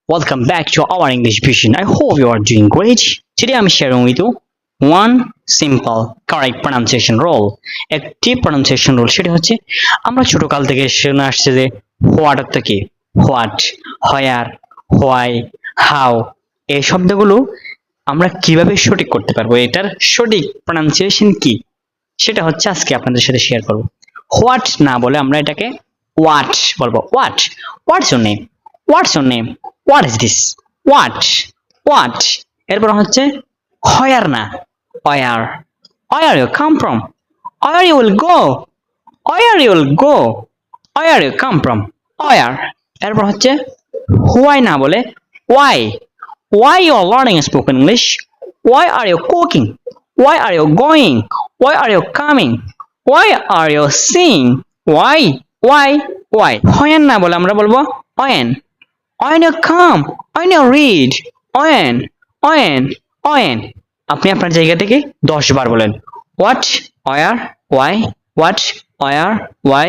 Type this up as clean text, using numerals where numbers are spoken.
Welcome back to our English vision. I hope you are doing great. Today I'm sharing with you one simple correct pronunciation rule. একটি pronunciation rule সেটা হচ্ছে আমরা ছোটকাল থেকে শুনে আসছে যে হোয়াট অর্থ কি, হোয়াট, হোয়ার, হোয়াই, হাউ এই শব্দগুলো আমরা কিভাবে সঠিক করতে পারবো, এটার সঠিক pronunciation কি সেটা হচ্ছে আজকে আপনাদের সাথে শেয়ার করব। হোয়াট না বলে আমরা এটাকে হোয়াট বলবো। What, what's your name, what's your name, what is this, what, what. এরপর হচ্ছে হয়ার না, where, where you come from, where you will go, where you will go, where you come from, where. এরপর হচ্ছে why না বলে why, why you are learning spoken English, why are you cooking, why are you going, why are you coming, why are you seeing, why when না বলে আমরা বলবো when you come, when you read, when আপনি আপনার জায়গা থেকে 10 বার বলেন what, where, why, what, where, why,